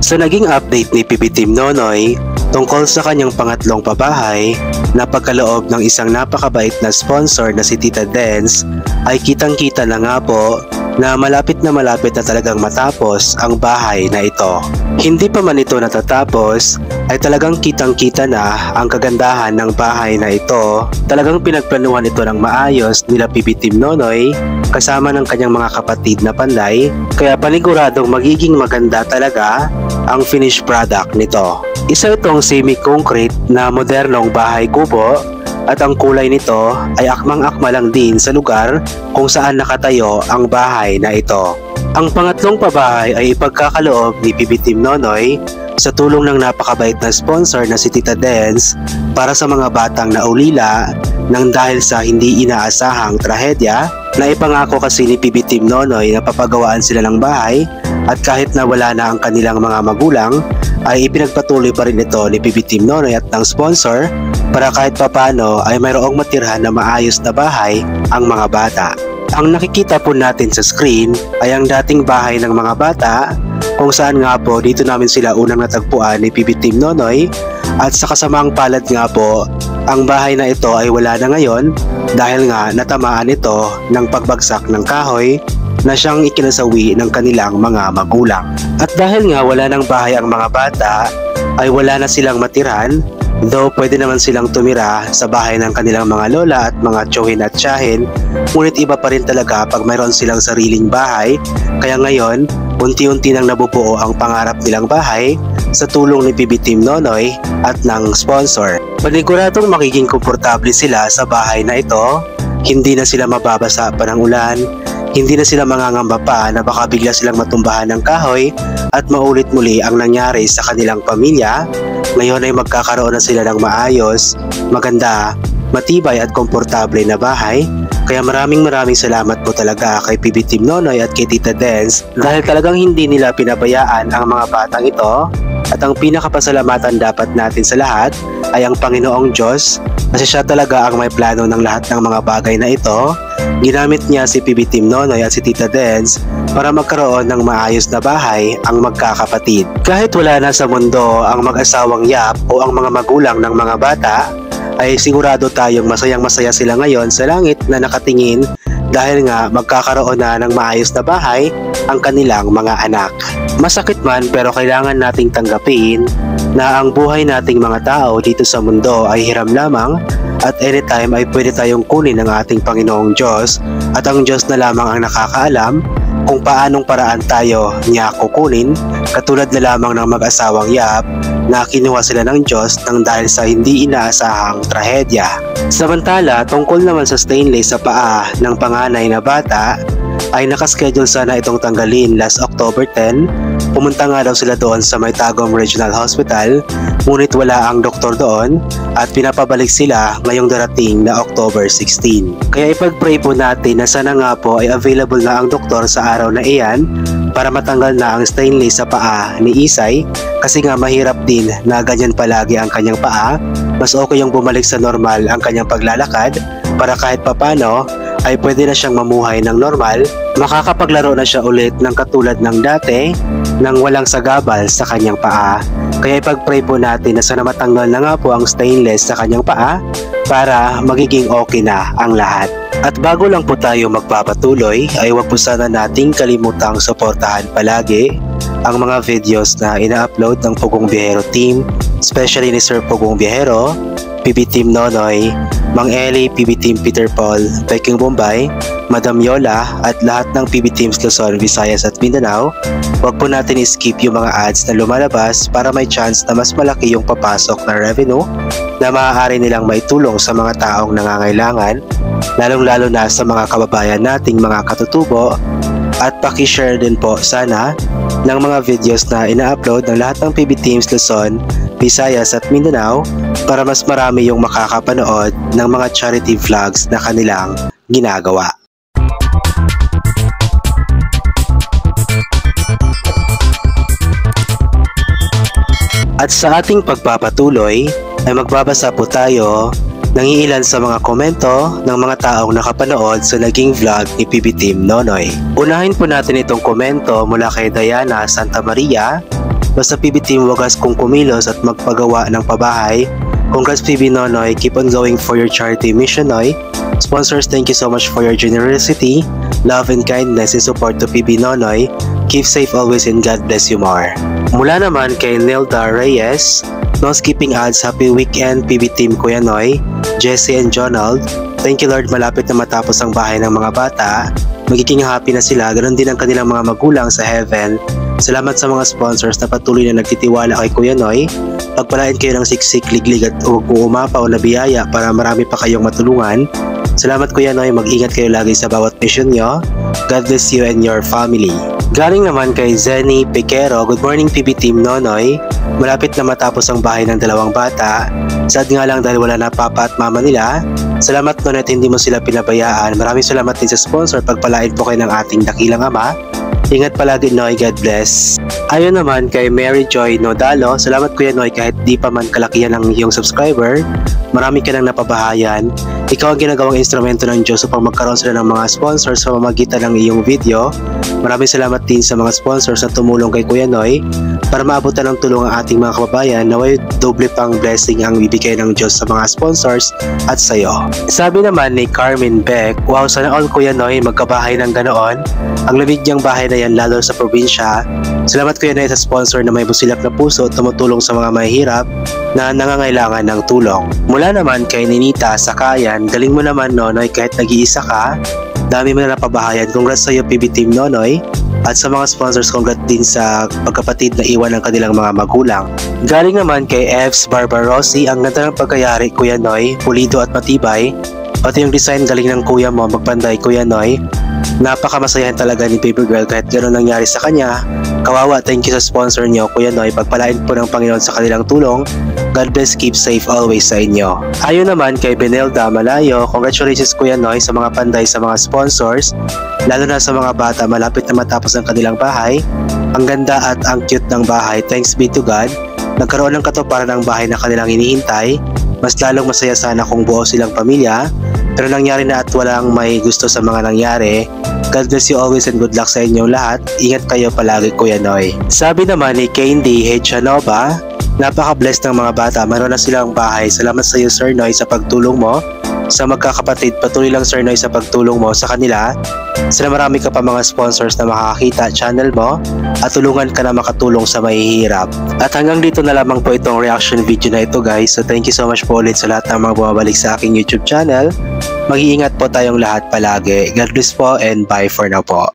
Sa naging update ni PB Team Nonoy tungkol sa kanyang pangatlong pabahay na pagkaloob ng isang napakabait na sponsor na si Tita Dens, ay kitang-kita na nga po na malapit na talagang matapos ang bahay na ito. Hindi pa man ito natatapos ay talagang kitang-kita na ang kagandahan ng bahay na ito. Talagang pinagplanuhan ito ng maayos nila PB Team Nonoy kasama ng kanyang mga kapatid na panday, kaya paniguradong magiging maganda talaga ang finished product nito. Isa itong semi-concrete na modernong bahay kubo at ang kulay nito ay akmang-akma lang din sa lugar kung saan nakatayo ang bahay na ito. Ang pangatlong pabahay ay ipagkakaloob ni PB Team Nonoy sa tulong ng napakabait na sponsor na si Tita Dens para sa mga batang naulila nang dahil sa hindi inaasahang trahedya. Na ipangako kasi ni PB Team Nonoy na papagawaan sila ng bahay at kahit na wala na ang kanilang mga magulang ay ipinagpatuloy pa rin ito ni PB Team Nonoy at ng sponsor para kahit papano ay mayroong matirhan na maayos na bahay ang mga bata. Ang nakikita po natin sa screen ay ang dating bahay ng mga bata kung saan nga po dito namin sila unang natagpuan ni PB Team Nonoy, at sa kasamaang palad nga po ang bahay na ito ay wala na ngayon dahil nga natamaan ito ng pagbagsak ng kahoy na siyang ikinasawi ng kanilang mga magulang. At dahil nga wala ng bahay ang mga bata ay wala na silang matiran, though pwede naman silang tumira sa bahay ng kanilang mga lola at mga tiyuhin at tiyahin, ngunit iba pa rin talaga pag mayroon silang sariling bahay. Kaya ngayon, unti-unti nang nabubuo ang pangarap nilang bahay sa tulong ni PB Team Nonoy at ng sponsor. Paniguradong magiging komportable sila sa bahay na ito, hindi na sila mababasa pa ng ulan, hindi na sila mangangamba pa na baka bigla silang matumbahan ng kahoy at maulit muli ang nangyari sa kanilang pamilya. Ngayon ay magkakaroon na sila ng maayos, maganda, matibay at komportable na bahay. Kaya maraming salamat po talaga kay PB Team Nonoy at kay Tita Dens dahil talagang hindi nila pinabayaan ang mga batang ito. At ang pinakapasalamatan dapat natin sa lahat ay ang Panginoong Diyos, kasi siya talaga ang may plano ng lahat ng mga bagay na ito. Ginamit niya si PB Team Nonoy at si Tita Dens para magkaroon ng maayos na bahay ang magkakapatid. Kahit wala na sa mundo ang mag-asawang Yap o ang mga magulang ng mga bata, ay sigurado tayong masayang-masaya sila ngayon sa langit na nakatingin dahil nga magkakaroon na ng maayos na bahay ang kanilang mga anak. Masakit man pero kailangan nating tanggapin na ang buhay nating mga tao dito sa mundo ay hiram lamang at anytime ay pwede tayong kunin ng ating Panginoong Diyos, at ang Diyos na lamang ang nakakaalam kung paanong paraan tayo niya kukunin, katulad na lamang ng mag-asawang Yap na kinuha sila ng Diyos nang dahil sa hindi inaasahang trahedya. Samantala, tungkol naman sa stainless sa paa ng panganay na bata, ay nakaschedule sana itong tanggalin last October 10. Pumunta nga daw sila doon sa May Tagum Regional Hospital, ngunit wala ang doktor doon at pinapabalik sila ngayong darating na October 16. Kaya ipag-pray po natin na sana nga po ay available na ang doktor sa araw na iyan para matanggal na ang stainless sa paa ni Isay, kasi nga mahirap din na ganyan palagi ang kanyang paa. Mas okay yung bumalik sa normal ang kanyang paglalakad para kahit papano ay pwede na siyang mamuhay ng normal, makakapaglaro na siya ulit ng katulad ng dati nang walang sagabal sa kanyang paa. Kaya ipag-pray po natin na sana matanggal na nga po ang stainless sa kanyang paa para magiging okay na ang lahat. At bago lang po tayo magpapatuloy ay huwag po sana nating kalimutang suportahan palagi ang mga videos na ina-upload ng Pugong Biyahero Team, especially ni Sir Pugong Biyahero, PB Team Nonoy, Mang Eli, PB Team Peter Paul, Peking Bombay, Madam Yola at lahat ng PB Teams Luzon, Visayas at Mindanao. Huwag po natin i-skip yung mga ads na lumalabas para may chance na mas malaki yung papasok na revenue na maaari nilang maitulong sa mga taong nangangailangan, lalong-lalo na sa mga kababayan nating mga katutubo. At paki-share din po sana ng mga videos na ina-upload ng lahat ng PB Teams Luzon, Visayas at Mindanao para mas marami yung makakapanood ng mga charity vlogs na kanilang ginagawa. At sa ating pagpapatuloy ay magbabasa po tayo ng ilan sa mga komento ng mga taong nakapanood sa naging vlog ni PB Team Nonoy. Unahin po natin itong komento mula kay Diana Santa Maria Basta PB Team wagas kung kumilos at magpagawa ng pabahay. Congrats PB Nonoy, keep on going for your charity mission Noy. Sponsors, thank you so much for your generosity, love and kindness and support to PB Nonoy. Keep safe always and God bless you more. Mula naman kay Nilda Reyes, no skipping ads, happy weekend PB Team Kuya Noy, Jesse and Jonald. Thank you Lord, malapit na matapos ang bahay ng mga bata. Magiging happy na sila, ganoon din ang kanilang mga magulang sa heaven. Salamat sa mga sponsors na patuloy na nagtitiwala kay Kuya Noy. Pagpalain kayo ng siksik, liglig at umapaw na biyaya para marami pa kayong matulungan. Salamat Kuya Noy, mag-ingat kayo lagi sa bawat mission nyo. God bless you and your family. Galing naman kay Zenny Piquero, good morning PB Team Nonoy. Malapit na matapos ang bahay ng dalawang bata. Sad nga lang dahil wala na papa at mama nila. Salamat Nonoy at hindi mo sila pinabayaan. Maraming salamat din sa sponsor, pagpalain po kayo ng ating dakilang ama. Ingat palagi Noy, God bless. Ayon naman kay Mary Joy Nodalo, salamat Kuya Noy kahit di pa man kalakihan ng iyong subscriber. Marami ka nang napabahayan. Ikaw ang ginagawang instrumento ng Diyos upang magkaroon sila ng mga sponsors sa pamamagitan ng iyong video. Maraming salamat din sa mga sponsors na tumulong kay Kuya Noy para maabutan ng tulong ang ating mga kababayan. Naway doble pang blessing ang bibigay ng Diyos sa mga sponsors at sa iyo. Sabi naman ni Carmen Beck, wow, sana all Kuya Noy magkabahay ng ganoon. Ang lamig niyang bahay na yan lalo sa probinsya. Salamat Kuya Noy sa sponsor na may busilak na puso at tumutulong sa mga mahihirap na nangangailangan ng tulong. Mula naman kay Ninita Sakayan, galing mo naman Nonoy kahit nag-iisa ka. Dami mo na napabahayan. Congrats sa iyo PB Team Nonoy. At sa mga sponsors, congrats din sa pagkapatid na iwan ng kanilang mga magulang. Galing naman kay Evs Barbarosi, ang ganda ng pagkayari Kuya Noy, pulido at matibay. Pati yung design galing ng kuya mo, magpanday Kuya Noy. Napakamasayahan talaga ni Baby Girl kahit gano'n nangyari sa kanya. Kawawa, thank you sa sponsor nyo Kuya Noy. Pagpalain po ng Panginoon sa kanilang tulong. God bless, keep safe always sa inyo. Ayon naman kay Benelda Malayo, congratulations Kuya Noy sa mga panday sa mga sponsors. Lalo na sa mga bata, malapit na matapos ang kanilang bahay. Ang ganda at ang cute ng bahay, thanks be to God. Nagkaroon ng katuparan ang bahay na kanilang hinihintay. Mas lalong masaya sana kung buo silang pamilya. Pero nangyari na at walang may gusto sa mga nangyari. God bless you always and good luck sa inyong lahat. Ingat kayo palagi Kuya Noy. Sabi naman ni Candy Hechanova, napaka-blessed ng mga bata. Meron na silang bahay. Salamat sa iyo Sir Noy sa pagtulong mo. Sa magkakapatid, patuloy lang Sir Noy sa pagtulong mo sa kanila. Sana marami ka pa mga sponsors na makakakita channel mo at tulungan ka na makatulong sa mahihirap. At hanggang dito na lamang po itong reaction video na ito guys. So thank you so much po ulit sa lahat ng mga bumabalik sa aking YouTube channel. Mag-iingat po tayong lahat palagi. God bless po and bye for now po.